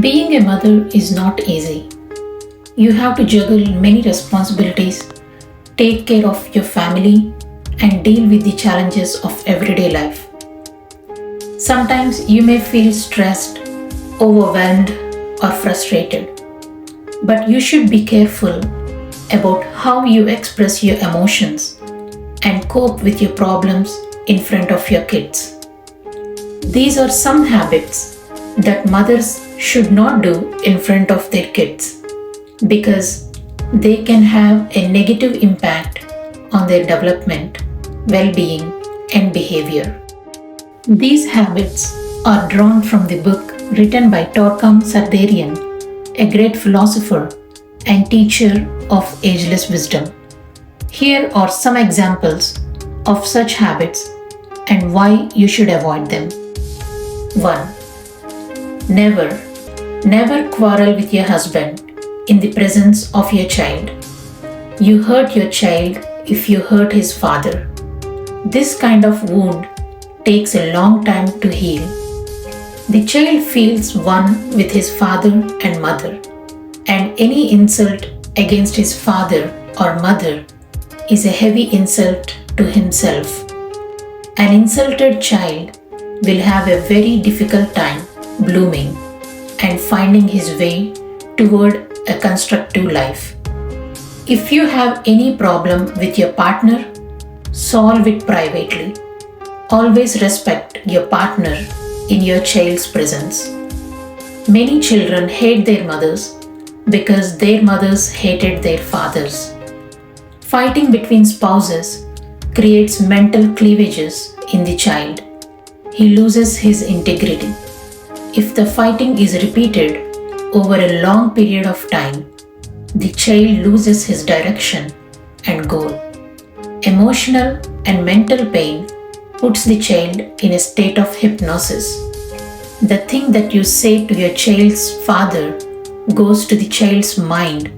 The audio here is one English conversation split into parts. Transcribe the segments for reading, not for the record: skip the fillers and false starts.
Being a mother is not easy. You have to juggle many responsibilities, take care of your family, and deal with the challenges of everyday life. Sometimes you may feel stressed, overwhelmed, or frustrated. But you should be careful about how you express your emotions and cope with your problems in front of your kids. These are some habits that mothers should not do in front of their kids because they can have a negative impact on their development, well-being, and behavior. These habits are drawn from the book written by Torkom Saraydarian, a great philosopher and teacher of ageless wisdom. Here are some examples of such habits and why you should avoid them. 1. Never quarrel with your husband in the presence of your child. You hurt your child if you hurt his father. This kind of wound takes a long time to heal. The child feels one with his father and mother, and any insult against his father or mother is a heavy insult to himself. An insulted child will have a very difficult time blooming and finding his way toward a constructive life. If you have any problem with your partner, solve it privately. Always respect your partner in your child's presence. Many children hate their mothers because their mothers hated their fathers. Fighting between spouses creates mental cleavages in the child. He loses his integrity. If the fighting is repeated over a long period of time, the child loses his direction and goal. Emotional and mental pain puts the child in a state of hypnosis. The thing that you say to your child's father goes to the child's mind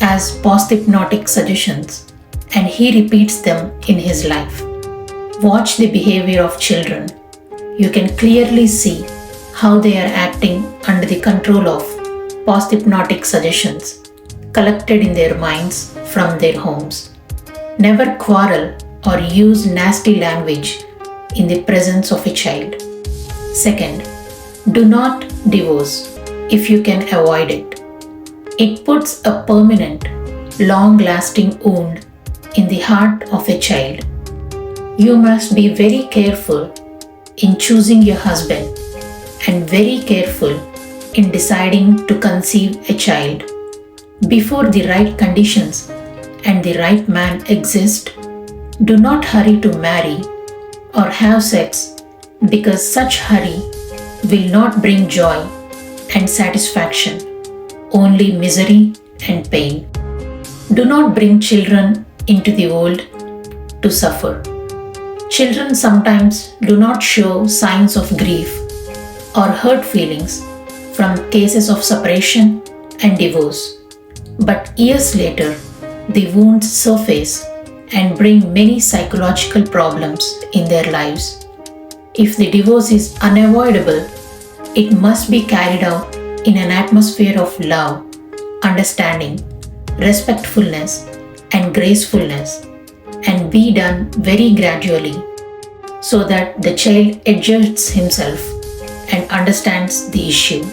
as post-hypnotic suggestions, and he repeats them in his life. Watch the behavior of children. You can clearly see how they are acting under the control of post-hypnotic suggestions collected in their minds from their homes. Never quarrel or use nasty language in the presence of a child. 2. Do not divorce if you can avoid it. It puts a permanent, long-lasting wound in the heart of a child. You must be very careful in choosing your husband and very careful in deciding to conceive a child. Before the right conditions and the right man exist, do not hurry to marry or have sex because such hurry will not bring joy and satisfaction, only misery and pain. Do not bring children into the world to suffer. Children sometimes do not show signs of grief or hurt feelings from cases of separation and divorce. But years later, the wounds surface and bring many psychological problems in their lives. If the divorce is unavoidable, it must be carried out in an atmosphere of love, understanding, respectfulness, and gracefulness, and be done very gradually so that the child adjusts himself and understands the issue.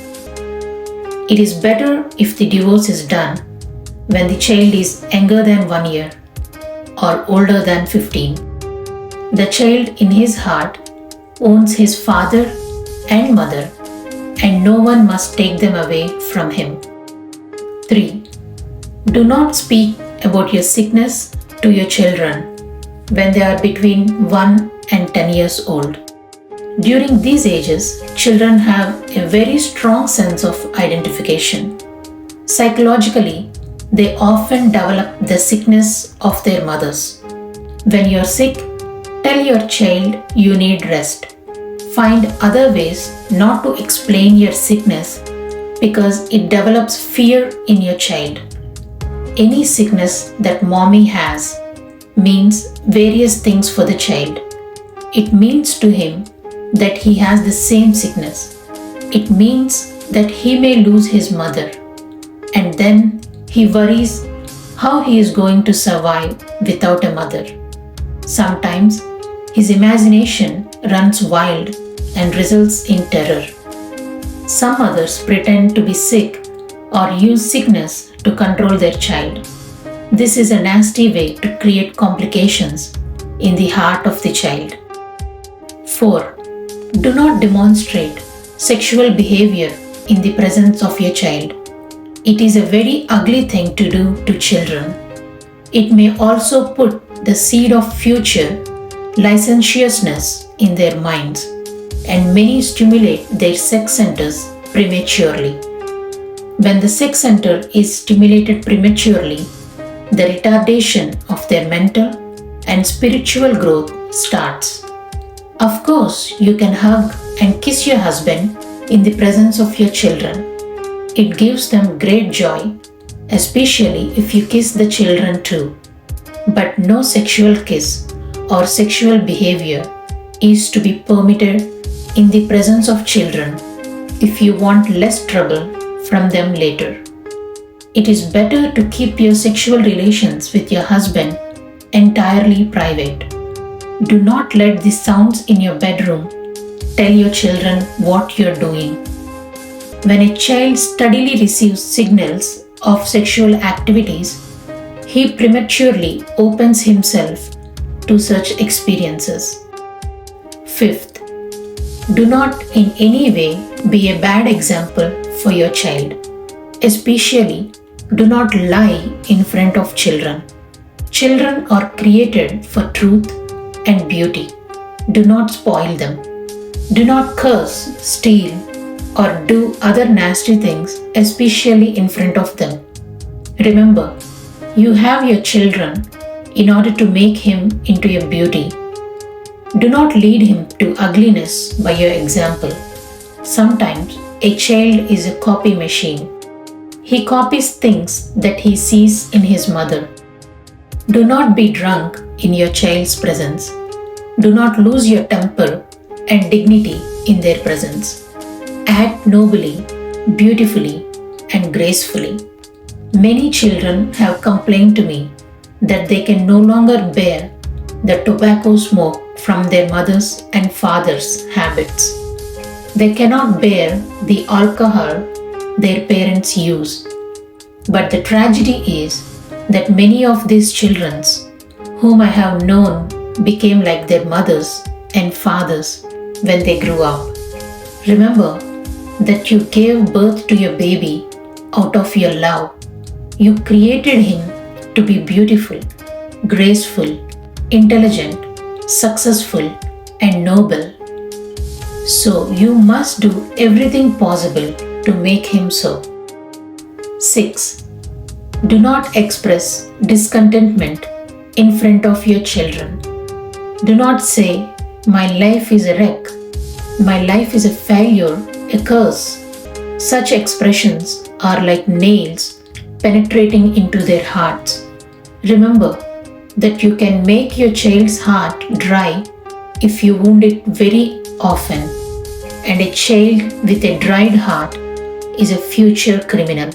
It is better if the divorce is done when the child is younger than 1 year or older than 15. The child in his heart owns his father and mother, and no one must take them away from him. 3. Do not speak about your sickness to your children when they are between 1 and 10 years old. During these ages, children have a very strong sense of identification. Psychologically, they often develop the sickness of their mothers. When you are sick, tell your child you need rest. Find other ways not to explain your sickness because it develops fear in your child. Any sickness that mommy has means various things for the child. It means to him that he has the same sickness. It means that he may lose his mother, and then he worries how he is going to survive without a mother. Sometimes his imagination runs wild and results in terror. Some others pretend to be sick or use sickness to control their child. This is a nasty way to create complications in the heart of the child. 4. Do not demonstrate sexual behavior in the presence of your child. It is a very ugly thing to do to children. It may also put the seed of future licentiousness in their minds, and many stimulate their sex centers prematurely. When the sex center is stimulated prematurely, the retardation of their mental and spiritual growth starts. Of course, you can hug and kiss your husband in the presence of your children. It gives them great joy, especially if you kiss the children too. But no sexual kiss or sexual behavior is to be permitted in the presence of children if you want less trouble from them later. It is better to keep your sexual relations with your husband entirely private. Do not let the sounds in your bedroom tell your children what you're doing. When a child steadily receives signals of sexual activities, he prematurely opens himself to such experiences. 5th, do not in any way be a bad example for your child. Especially, do not lie in front of children. Children are created for truth and beauty. Do not spoil them. Do not curse, steal, or do other nasty things, especially in front of them. Remember, you have your children in order to make him into a beauty. Do not lead him to ugliness by your example. Sometimes a child is a copy machine. He copies things that he sees in his mother. Do not be drunk in your child's presence. Do not lose your temper and dignity in their presence. Act nobly, beautifully, and gracefully. Many children have complained to me that they can no longer bear the tobacco smoke from their mothers' and fathers' habits. They cannot bear the alcohol their parents use. But the tragedy is that many of these children whom I have known became like their mothers and fathers when they grew up. Remember that you gave birth to your baby out of your love. You created him to be beautiful, graceful, intelligent, successful, and noble. So you must do everything possible to make him so. 6. Do not express discontentment in front of your children. Do not say, "My life is a wreck," "My life is a failure, a curse." Such expressions are like nails penetrating into their hearts. Remember that you can make your child's heart dry if you wound it very often, and a child with a dried heart is a future criminal.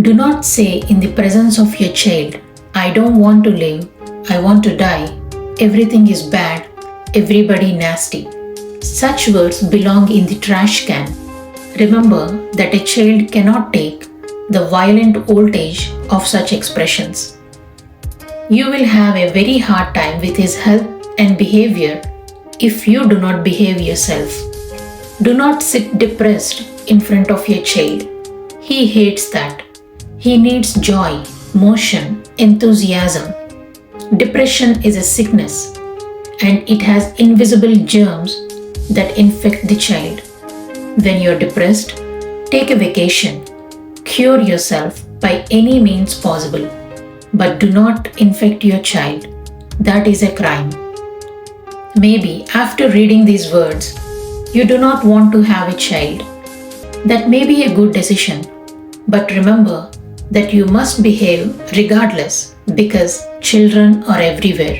Do not say in the presence of your child, "I don't want to live, I want to die, everything is bad, everybody nasty." Such words belong in the trash can. Remember that a child cannot take the violent voltage of such expressions. You will have a very hard time with his health and behavior if you do not behave yourself. Do not sit depressed in front of your child. He hates that. He needs joy, motion, enthusiasm. Depression is a sickness, and it has invisible germs that infect the child. When you're depressed, take a vacation. Cure yourself by any means possible, but do not infect your child. That is a crime. Maybe after reading these words, you do not want to have a child. That may be a good decision, but remember that you must behave regardless because children are everywhere.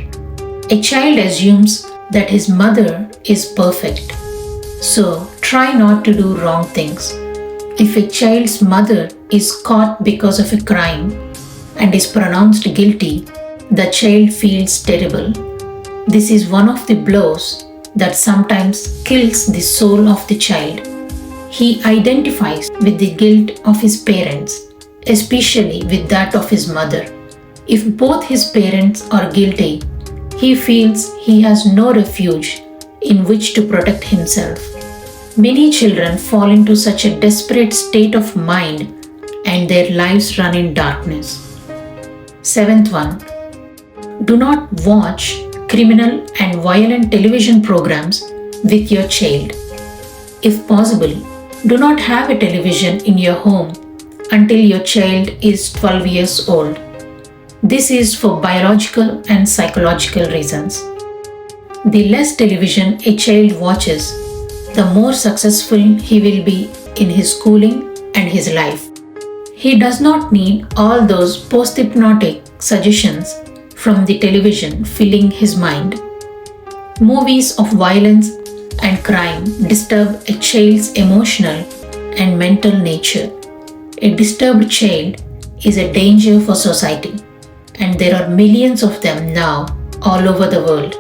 A child assumes that his mother is perfect. So try not to do wrong things. If a child's mother is caught because of a crime and is pronounced guilty, the child feels terrible. This is one of the blows that sometimes kills the soul of the child. He identifies with the guilt of his parents, especially with that of his mother. If both his parents are guilty, he feels he has no refuge in which to protect himself. Many children fall into such a desperate state of mind and their lives run in darkness. Seventh one, do not watch criminal and violent television programs with your child. If possible, do not have a television in your home until your child is 12 years old. This is for biological and psychological reasons. The less television a child watches, the more successful he will be in his schooling and his life. He does not need all those post-hypnotic suggestions from the television filling his mind. Movies of violence and crime disturb a child's emotional and mental nature. A disturbed child is a danger for society, and there are millions of them now all over the world.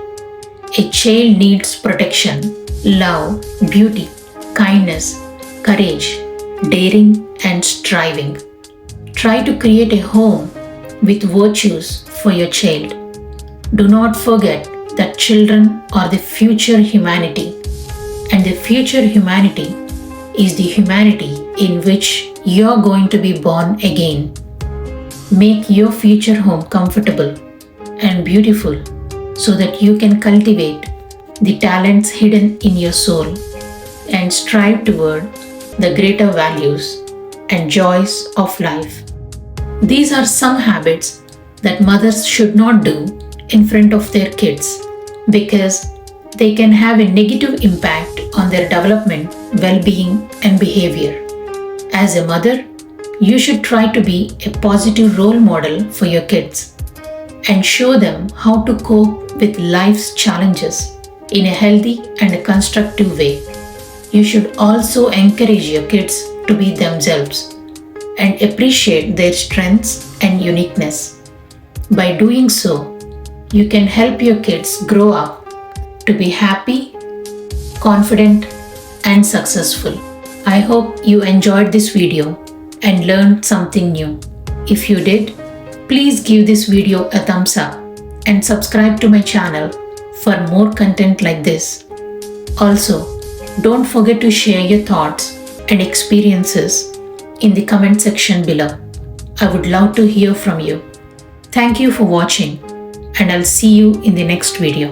A child needs protection, love, beauty, kindness, courage, daring, and striving. Try to create a home with virtues for your child. Do not forget that children are the future humanity, and the future humanity is the humanity in which you are going to be born again. Make your future home comfortable and beautiful so that you can cultivate the talents hidden in your soul and strive toward the greater values and joys of life. These are some habits that mothers should not do in front of their kids because they can have a negative impact on their development, well-being, and behavior. As a mother, you should try to be a positive role model for your kids and show them how to cope with life's challenges in a healthy and a constructive way. You should also encourage your kids to be themselves and appreciate their strengths and uniqueness. By doing so, you can help your kids grow up to be happy, confident, and successful. I hope you enjoyed this video and learned something new. If you did, please give this video a thumbs up and subscribe to my channel for more content like this. Also, don't forget to share your thoughts and experiences in the comment section below. I would love to hear from you. Thank you for watching, and I'll see you in the next video.